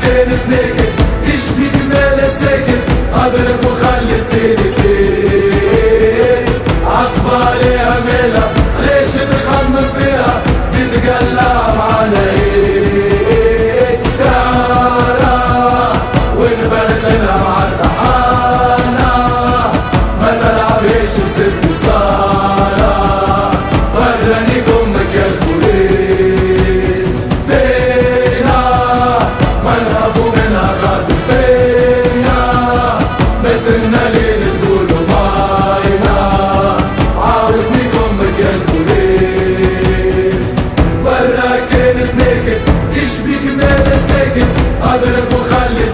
كانت ناكد تشبي كمال ساكت اضرب وخلي السيل يسير عصفة عليها ميلة ليش تخمم فيها زيد قلع معنا هيك سارة ونبرد لنا مع الطحانة ما تلعبيش الزب وصارة وراني امك يا البوليس دينا ما نخافو منها خاطر فينا بسلنا لين تقولوا ماينا عاودني امك يا البوليس برا كانت ناكد تشبي كمال ساكت اضرب وخلي